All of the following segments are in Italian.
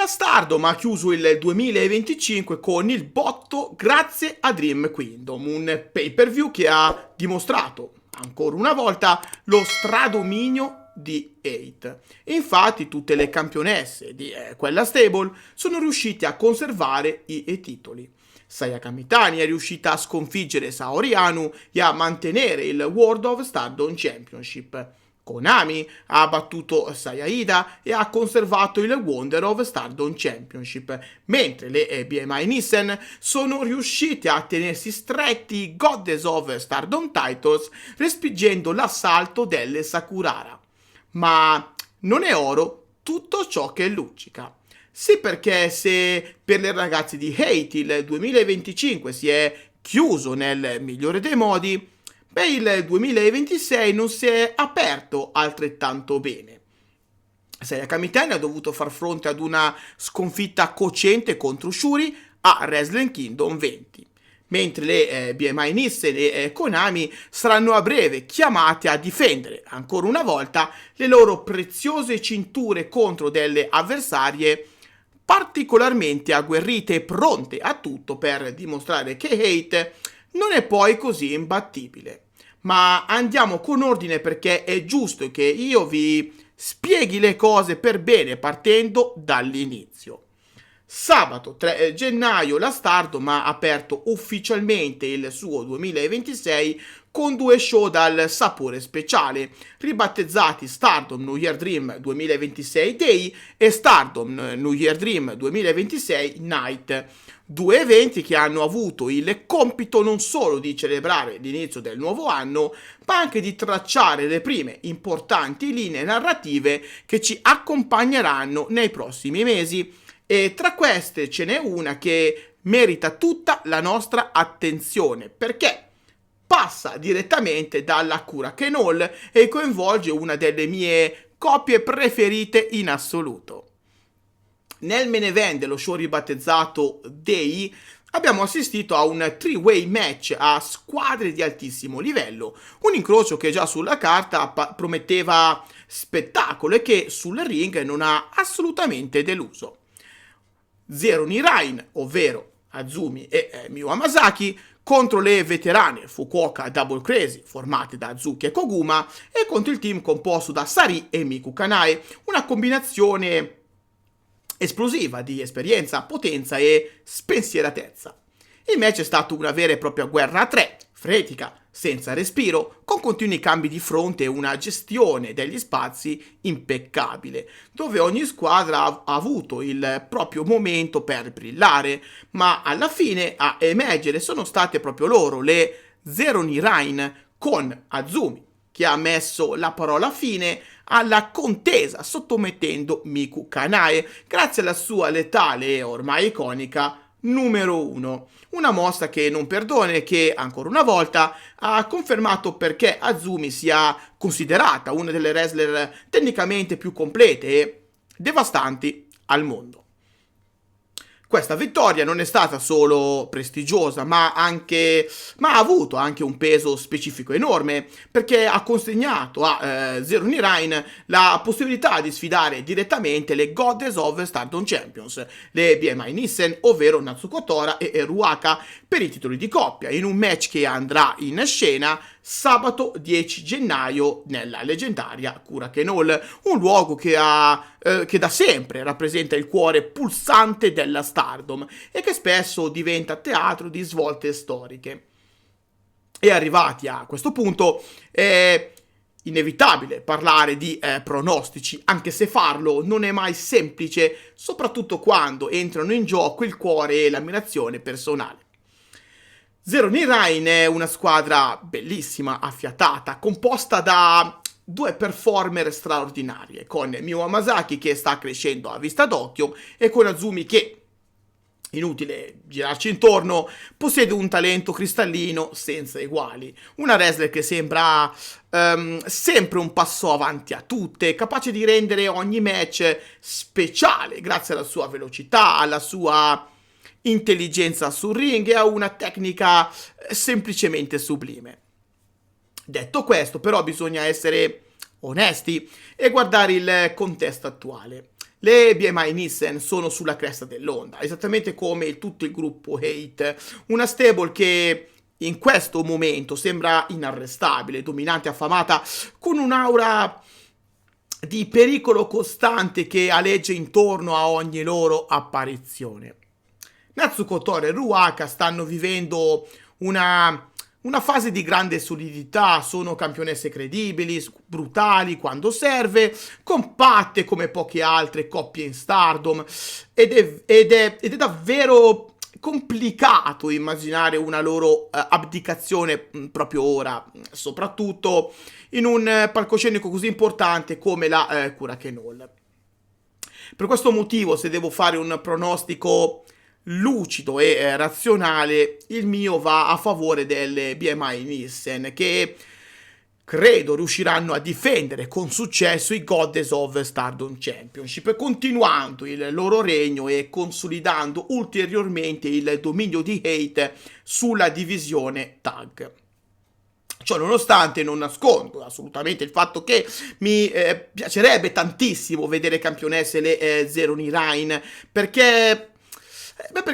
La Stardom ha chiuso il 2025 con il botto grazie a Dream Kingdom, un pay-per-view che ha dimostrato ancora una volta lo stradominio di Hate. Infatti tutte le campionesse di quella stable sono riuscite a conservare i titoli. Sayaka Mitani è riuscita a sconfiggere Saori Anu e a mantenere il World of Stardom Championship. Konami ha battuto Sayaida e ha conservato il Wonder of Stardom Championship, mentre le BMI Nissen sono riuscite a tenersi stretti i Goddess of Stardom Titles, respingendo l'assalto delle Sakurara. Ma non è oro tutto ciò che luccica. Sì, perché se per le ragazze di Hate il 2025 si è chiuso nel migliore dei modi, il 2026 non si è aperto altrettanto bene. Sayaka Mitani ha dovuto far fronte ad una sconfitta cocente contro Shuri a Wrestle Kingdom 20, mentre le BMI Nissen e Konami saranno a breve chiamate a difendere ancora una volta le loro preziose cinture contro delle avversarie particolarmente agguerrite e pronte a tutto per dimostrare che Hate non è poi così imbattibile. Ma andiamo con ordine perché è giusto che io vi spieghi le cose per bene partendo dall'inizio. Sabato 3 gennaio la Stardom ha aperto ufficialmente il suo 2026 con due show dal sapore speciale, ribattezzati Stardom New Year Dream 2026 Day e Stardom New Year Dream 2026 Night. Due eventi che hanno avuto il compito non solo di celebrare l'inizio del nuovo anno, ma anche di tracciare le prime importanti linee narrative che ci accompagneranno nei prossimi mesi. E tra queste ce n'è una che merita tutta la nostra attenzione, perché passa direttamente dalla Korakuen Hall e coinvolge una delle mie coppie preferite in assoluto. Nel main event dello show ribattezzato Day abbiamo assistito a un three-way match a squadre di altissimo livello, un incrocio che già sulla carta prometteva spettacolo e che sul ring non ha assolutamente deluso. Zero Nirain, ovvero Azumi e Miyu Hamasaki, contro le veterane Fukuoka Double Crazy, formate da Azuki e Koguma, e contro il team composto da Sari e Miku Kanae, una combinazione esplosiva di esperienza, potenza e spensieratezza. Il match è stato una vera e propria guerra a tre, frenetica, senza respiro, con continui cambi di fronte e una gestione degli spazi impeccabile, dove ogni squadra ha avuto il proprio momento per brillare, ma alla fine a emergere sono state proprio loro, le Zero Nirain con Azumi, che ha messo la parola fine alla contesa sottomettendo Miku Kanae grazie alla sua letale e ormai iconica numero 1. Una mossa che non perdona e che, ancora una volta, ha confermato perché Azumi sia considerata una delle wrestler tecnicamente più complete e devastanti al mondo. Questa vittoria non è stata solo prestigiosa, ma ha avuto anche un peso specifico enorme, perché ha consegnato a Zero Nirain la possibilità di sfidare direttamente le Goddess of Stardom Champions, le BMI Nissen, ovvero Natsuko Tora e Ruaka, per i titoli di coppia, in un match che andrà in scena sabato 10 gennaio nella leggendaria Korakuen Hall, un luogo che da sempre rappresenta il cuore pulsante della Stardom e che spesso diventa teatro di svolte storiche. E arrivati a questo punto è inevitabile parlare di pronostici, anche se farlo non è mai semplice, soprattutto quando entrano in gioco il cuore e l'ammirazione personale. Zero Nirain è una squadra bellissima, affiatata, composta da due performer straordinarie, con Miyu Hamasaki che sta crescendo a vista d'occhio e con Azumi che, inutile girarci intorno, possiede un talento cristallino senza eguali. Una wrestler che sembra sempre un passo avanti a tutte, capace di rendere ogni match speciale grazie alla sua velocità, alla sua intelligenza sul ring e a una tecnica semplicemente sublime. Detto questo, però, bisogna essere onesti e guardare il contesto attuale. Le BMI Nissen sono sulla cresta dell'onda, esattamente come tutto il gruppo Hate, una stable che in questo momento sembra inarrestabile, dominante, affamata, con un'aura di pericolo costante che aleggia intorno a ogni loro apparizione. Natsuko Tora e Ruaka stanno vivendo una fase di grande solidità, sono campionesse credibili, brutali quando serve, compatte come poche altre coppie in Stardom ed è davvero complicato immaginare una loro abdicazione proprio ora, soprattutto in un palcoscenico così importante come la Korakuen Hall. Per questo motivo, se devo fare un pronostico lucido e razionale, il mio va a favore delle BMI Nissen, che credo riusciranno a difendere con successo i Goddess of Stardom Championship, continuando il loro regno e consolidando ulteriormente il dominio di Hate sulla divisione tag. Ciò nonostante, non nascondo assolutamente il fatto che mi piacerebbe tantissimo vedere campionesse le Zero Nirain, perché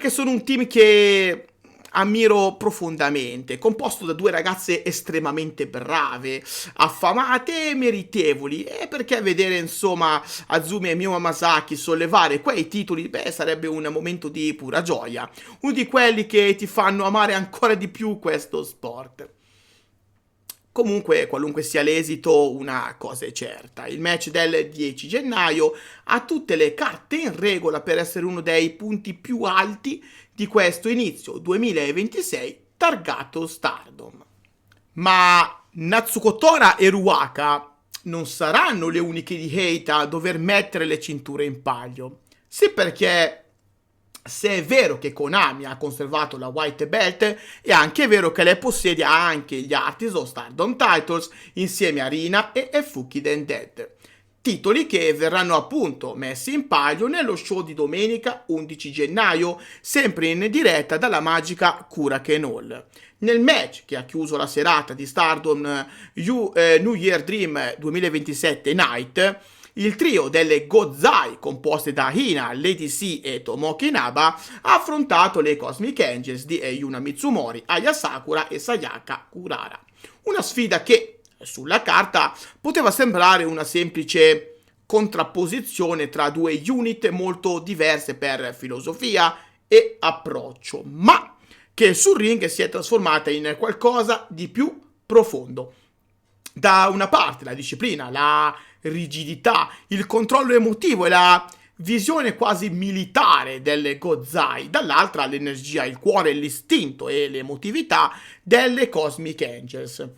sono un team che ammiro profondamente, composto da due ragazze estremamente brave, affamate e meritevoli, e perché vedere insomma Azumi e Miyu Hamasaki sollevare quei titoli, sarebbe un momento di pura gioia, uno di quelli che ti fanno amare ancora di più questo sport. Comunque, qualunque sia l'esito, una cosa è certa: il match del 10 gennaio ha tutte le carte in regola per essere uno dei punti più alti di questo inizio 2026 targato Stardom. Ma Natsuko Tora e Ruaka non saranno le uniche di Hate a dover mettere le cinture in palio. Sì, perché se è vero che Konami ha conservato la White Belt, è anche vero che lei possiede anche gli Artists of Stardom Titles insieme a Rina e Fukiden Dead. Titoli che verranno appunto messi in palio nello show di domenica 11 gennaio, sempre in diretta dalla magica Korakuen Hall. Nel match che ha chiuso la serata di Stardom New Year Dream 2027 Night, il trio delle Gozai, composte da Hina, Lady C e Tomoki Inaba, ha affrontato le Cosmic Angels di Yuna Mitsumori, Aya Sakura e Sayaka Kurara. Una sfida che, sulla carta, poteva sembrare una semplice contrapposizione tra due unit molto diverse per filosofia e approccio, ma che sul ring si è trasformata in qualcosa di più profondo. Da una parte la disciplina, la rigidità, il controllo emotivo e la visione quasi militare delle Gozai, dall'altra l'energia, il cuore, l'istinto e l'emotività delle Cosmic Angels.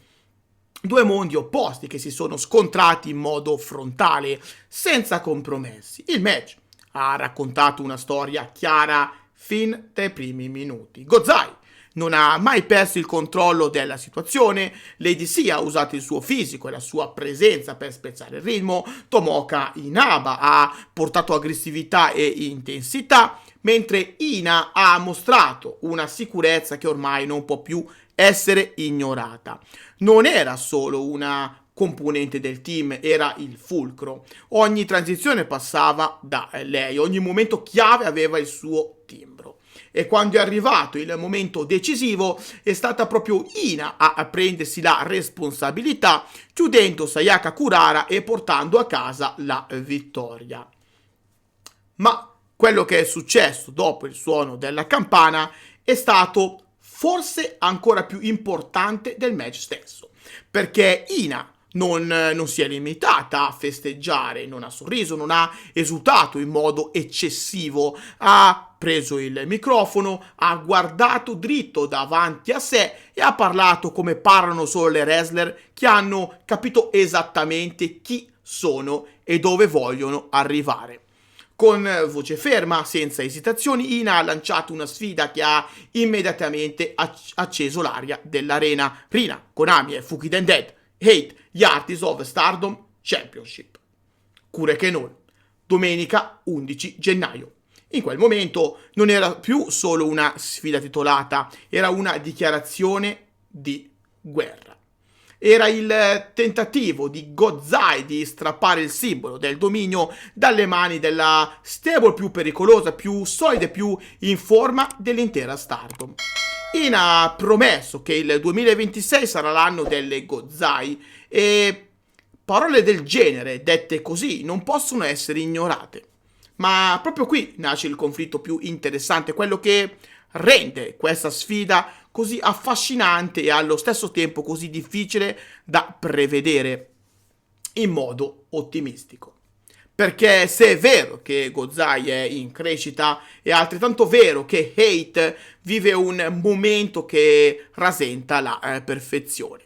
Due mondi opposti che si sono scontrati in modo frontale, senza compromessi. Il match ha raccontato una storia chiara fin dai primi minuti. Gozai non ha mai perso il controllo della situazione, Lady C ha usato il suo fisico e la sua presenza per spezzare il ritmo, Tomoka Inaba ha portato aggressività e intensità, mentre Ina ha mostrato una sicurezza che ormai non può più essere ignorata. Non era solo una componente del team, era il fulcro. Ogni transizione passava da lei, ogni momento chiave aveva il suo timbro. E quando è arrivato il momento decisivo è stata proprio Ina a prendersi la responsabilità, chiudendo Sayaka Kurara e portando a casa la vittoria. Ma quello che è successo dopo il suono della campana è stato forse ancora più importante del match stesso, perché Ina non si è limitata a festeggiare, non ha sorriso, non ha esultato in modo eccessivo, ha preso il microfono, ha guardato dritto davanti a sé e ha parlato come parlano solo le wrestler che hanno capito esattamente chi sono e dove vogliono arrivare. Con voce ferma, senza esitazioni, Ina ha lanciato una sfida che ha immediatamente acceso l'aria dell'arena. Rina, Konami e Fukiden Dead, Hate, gli Artists of Stardom Championship. Korakuen Hall, domenica 11 gennaio. In quel momento non era più solo una sfida titolata, era una dichiarazione di guerra. Era il tentativo di Gozai di strappare il simbolo del dominio dalle mani della stable più pericolosa, più solida e più in forma dell'intera Stardom. Ina ha promesso che il 2026 sarà l'anno delle Gozai e parole del genere, dette così, non possono essere ignorate. Ma proprio qui nasce il conflitto più interessante, quello che rende questa sfida così affascinante e allo stesso tempo così difficile da prevedere in modo ottimistico. Perché se è vero che Gozai è in crescita, è altrettanto vero che Hate vive un momento che rasenta la perfezione.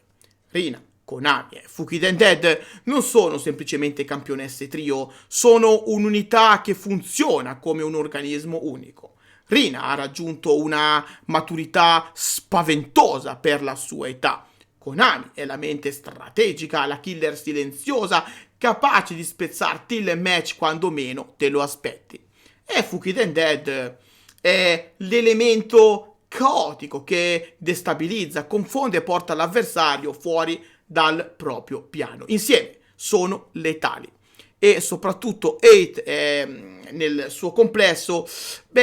Rina, Konami e Fukiden Dead non sono semplicemente campionesse trio, sono un'unità che funziona come un organismo unico. Rina ha raggiunto una maturità spaventosa per la sua età. Konami è la mente strategica, la killer silenziosa, capace di spezzarti il match quando meno te lo aspetti. E Fukiden Dead è l'elemento caotico che destabilizza, confonde e porta l'avversario fuori dal proprio piano. Insieme sono letali. E soprattutto Hate nel suo complesso,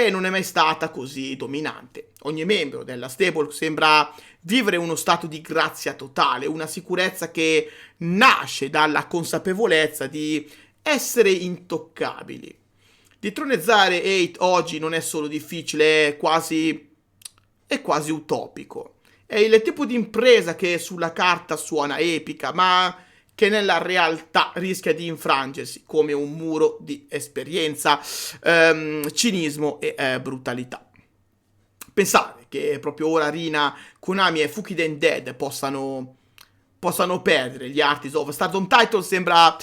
non è mai stata così dominante. Ogni membro della stable sembra vivere uno stato di grazia totale, una sicurezza che nasce dalla consapevolezza di essere intoccabili. Detronizzare Hate oggi non è solo difficile, è quasi utopico. È il tipo di impresa che sulla carta suona epica, ma che nella realtà rischia di infrangersi come un muro di esperienza, cinismo e brutalità. Pensare che proprio ora Rina, Konami e Fukiden Dead possano perdere gli Artists of Stardom Title sembra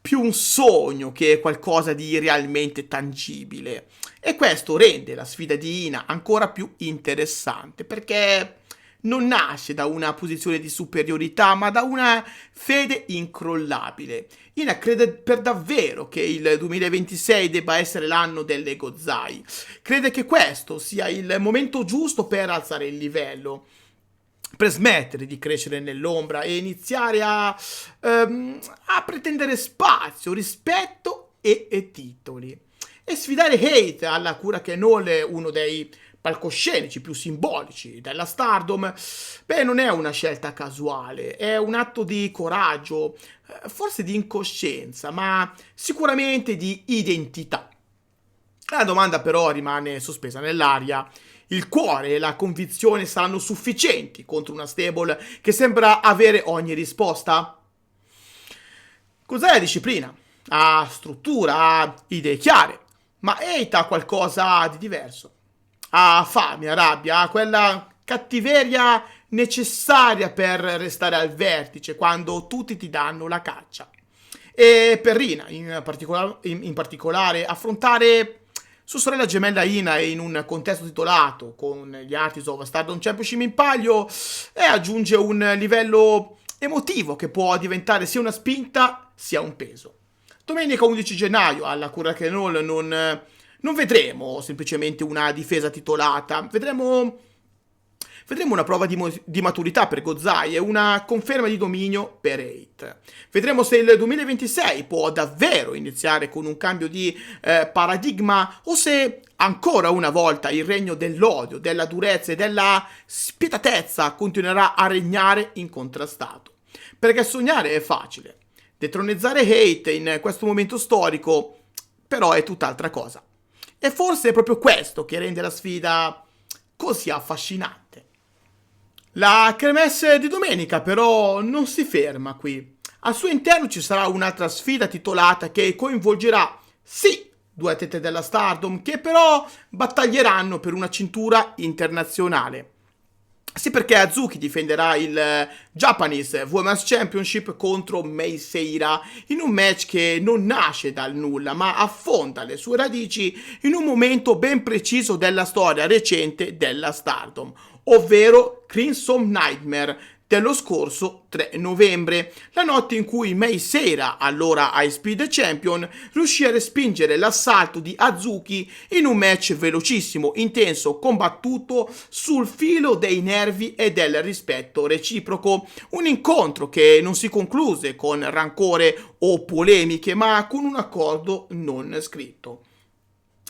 più un sogno che qualcosa di realmente tangibile. E questo rende la sfida di Ina ancora più interessante, perché non nasce da una posizione di superiorità, ma da una fede incrollabile. Ina crede per davvero che il 2026 debba essere l'anno delle Gozai. Crede che questo sia il momento giusto per alzare il livello, per smettere di crescere nell'ombra e iniziare a pretendere spazio, rispetto e titoli. E sfidare Hate alla Korakuen Hall, uno dei palcoscenici più simbolici della Stardom, non è una scelta casuale, è un atto di coraggio, forse di incoscienza, ma sicuramente di identità. La domanda però rimane sospesa nell'aria. Il cuore e la convinzione saranno sufficienti contro una stable che sembra avere ogni risposta? Cos'è la disciplina? Ha struttura, ha idee chiare, ma Hate ha qualcosa di diverso. Ha fame, ha rabbia, ha quella cattiveria necessaria per restare al vertice quando tutti ti danno la caccia. E per Rina, in particolare, affrontare sua sorella gemella Ina in un contesto titolato con gli Artists of Stardom Championship in palio aggiunge un livello emotivo che può diventare sia una spinta sia un peso. Domenica 11 gennaio alla Korakuen Hall non vedremo semplicemente una difesa titolata, vedremo una prova di maturità per Gozai e una conferma di dominio per Hate. Vedremo se il 2026 può davvero iniziare con un cambio di paradigma o se ancora una volta il regno dell'odio, della durezza e della spietatezza continuerà a regnare incontrastato. Perché sognare è facile, detronizzare Hate in questo momento storico però è tutt'altra cosa. E forse è proprio questo che rende la sfida così affascinante. La kermesse di domenica però non si ferma qui. Al suo interno ci sarà un'altra sfida titolata che coinvolgerà sì due atlete della Stardom che però battaglieranno per una cintura internazionale. Sì, perché Hazuki difenderà il Japanese Women's Championship contro Mei Seira in un match che non nasce dal nulla ma affonda le sue radici in un momento ben preciso della storia recente della Stardom, ovvero Crimson Nightmare dello scorso 3 novembre, la notte in cui Mei Seira, allora High Speed Champion, riuscì a respingere l'assalto di Hazuki in un match velocissimo, intenso, combattuto sul filo dei nervi e del rispetto reciproco. Un incontro che non si concluse con rancore o polemiche, ma con un accordo non scritto.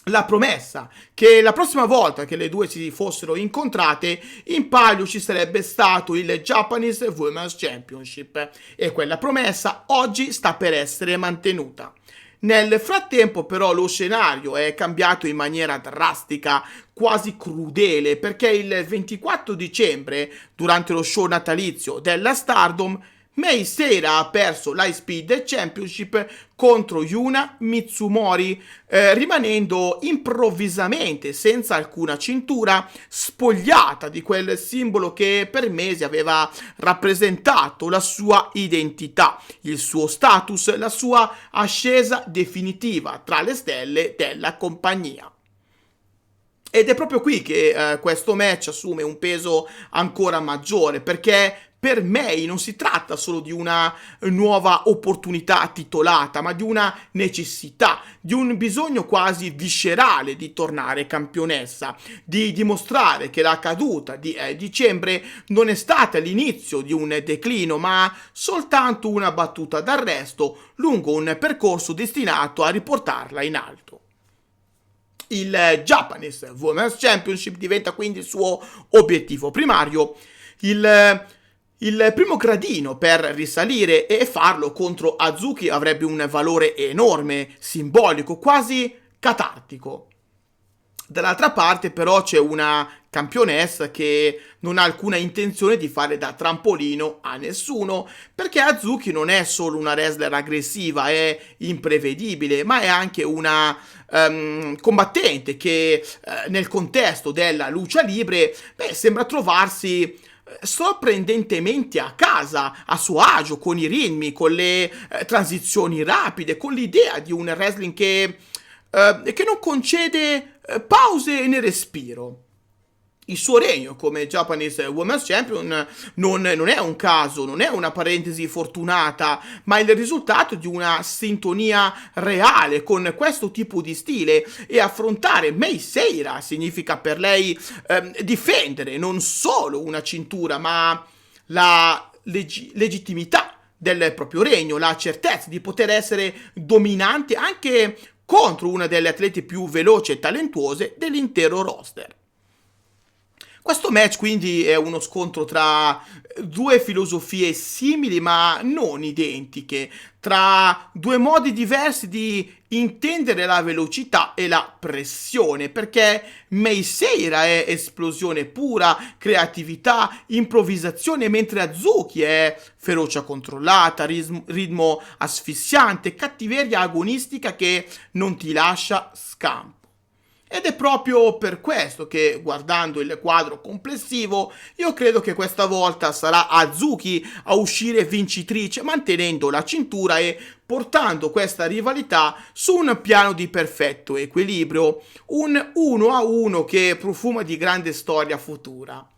La promessa che la prossima volta che le due si fossero incontrate in palio ci sarebbe stato il Japanese Women's Championship, e quella promessa oggi sta per essere mantenuta. Nel frattempo però lo scenario è cambiato in maniera drastica, quasi crudele, perché il 24 dicembre, durante lo show natalizio della Stardom, Mei Seira ha perso l'High Speed Championship contro Yuna Mitsumori, rimanendo improvvisamente senza alcuna cintura, spogliata di quel simbolo che per mesi aveva rappresentato la sua identità, il suo status, la sua ascesa definitiva tra le stelle della compagnia. Ed è proprio qui che questo match assume un peso ancora maggiore, perché per Mei non si tratta solo di una nuova opportunità titolata, ma di una necessità, di un bisogno quasi viscerale di tornare campionessa, di dimostrare che la caduta di dicembre non è stata l'inizio di un declino, ma soltanto una battuta d'arresto lungo un percorso destinato a riportarla in alto. Il Japanese Women's Championship diventa quindi il suo obiettivo primario, il primo gradino per risalire, e farlo contro Hazuki avrebbe un valore enorme, simbolico, quasi catartico. Dall'altra parte però c'è una campionessa che non ha alcuna intenzione di fare da trampolino a nessuno, perché Hazuki non è solo una wrestler aggressiva, è imprevedibile, ma è anche una combattente che nel contesto della lucha libre sembra trovarsi sorprendentemente a casa, a suo agio, con i ritmi, con le transizioni rapide, con l'idea di un wrestling che non concede pause né respiro. Il suo regno come Japanese Women's Champion non è un caso, non è una parentesi fortunata, ma il risultato di una sintonia reale con questo tipo di stile, e affrontare Mei Seira significa per lei difendere non solo una cintura, ma la legittimità del proprio regno, la certezza di poter essere dominante anche contro una delle atlete più veloci e talentuose dell'intero roster. Questo match quindi è uno scontro tra due filosofie simili ma non identiche, tra due modi diversi di intendere la velocità e la pressione, perché Mei Seira è esplosione pura, creatività, improvvisazione, mentre Hazuki è ferocia controllata, ritmo asfissiante, cattiveria agonistica che non ti lascia scampo. Ed è proprio per questo che, guardando il quadro complessivo, io credo che questa volta sarà Hazuki a uscire vincitrice, mantenendo la cintura e portando questa rivalità su un piano di perfetto equilibrio, un 1-1 che profuma di grande storia futura.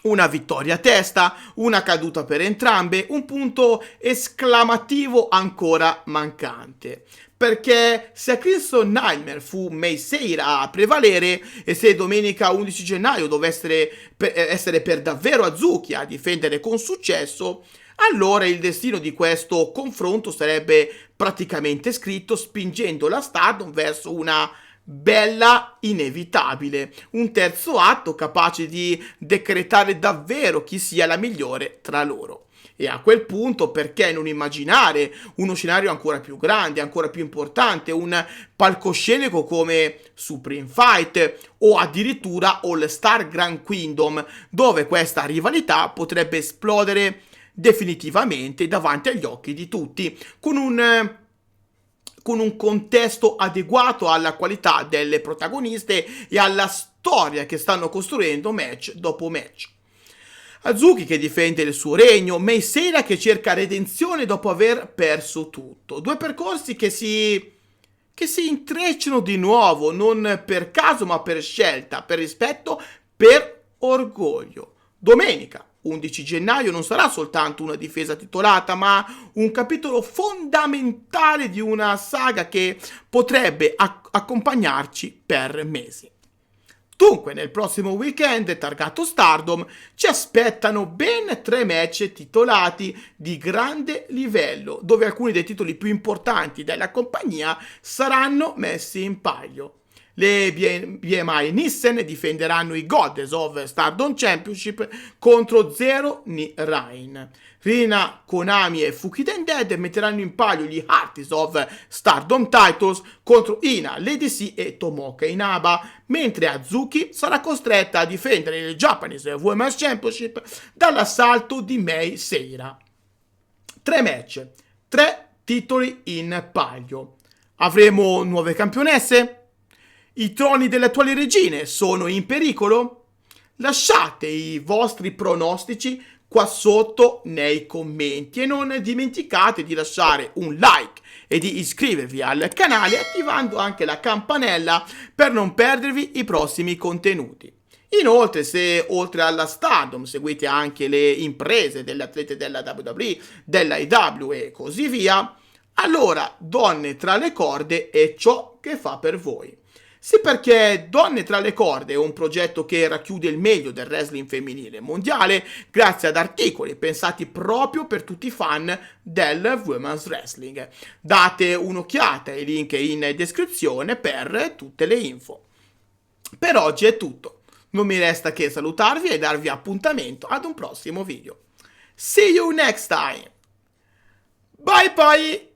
Una vittoria a testa, una caduta per entrambe, un punto esclamativo ancora mancante. Perché se a Crimson Nightmare fu Mei Seira a prevalere, e se domenica 11 gennaio dovesse essere per davvero Hazuki a difendere con successo, allora il destino di questo confronto sarebbe praticamente scritto, spingendo la Stardom verso una bella inevitabile, un terzo atto capace di decretare davvero chi sia la migliore tra loro. E a quel punto, perché non immaginare uno scenario ancora più grande, ancora più importante, un palcoscenico come Supreme Fight o addirittura All Star Grand Kingdom, dove questa rivalità potrebbe esplodere definitivamente davanti agli occhi di tutti, con un contesto adeguato alla qualità delle protagoniste e alla storia che stanno costruendo match dopo match. Hazuki che difende il suo regno, Mei Seira che cerca redenzione dopo aver perso tutto. Due percorsi che si intrecciano di nuovo, non per caso ma per scelta, per rispetto, per orgoglio. Domenica 11 gennaio non sarà soltanto una difesa titolata, ma un capitolo fondamentale di una saga che potrebbe accompagnarci per mesi. Dunque, nel prossimo weekend, targato Stardom, ci aspettano ben 3 match titolati di grande livello, dove alcuni dei titoli più importanti della compagnia saranno messi in palio. Le BMI Nissen difenderanno i Goddess of Stardom Championship contro Zero Rain. Rina, Konami e Fukiden Dead metteranno in palio gli Artists of Stardom Titles contro Ina, Lady C e Tomoka Inaba, mentre Azuki sarà costretta a difendere il Japanese Women's Championship dall'assalto di Mei Seira. 3 match, 3 titoli in palio. Avremo nuove campionesse? I troni delle attuali regine sono in pericolo? Lasciate i vostri pronostici qua sotto nei commenti e non dimenticate di lasciare un like e di iscrivervi al canale attivando anche la campanella per non perdervi i prossimi contenuti. Inoltre, se oltre alla Stardom seguite anche le imprese delle atlete della WWE, della AEW e così via, allora Donne tra le corde è ciò che fa per voi. Sì, perché Donne tra le corde è un progetto che racchiude il meglio del wrestling femminile mondiale grazie ad articoli pensati proprio per tutti i fan del women's wrestling. Date un'occhiata ai link in descrizione per tutte le info. Per oggi è tutto. Non mi resta che salutarvi e darvi appuntamento ad un prossimo video. See you next time. Bye bye!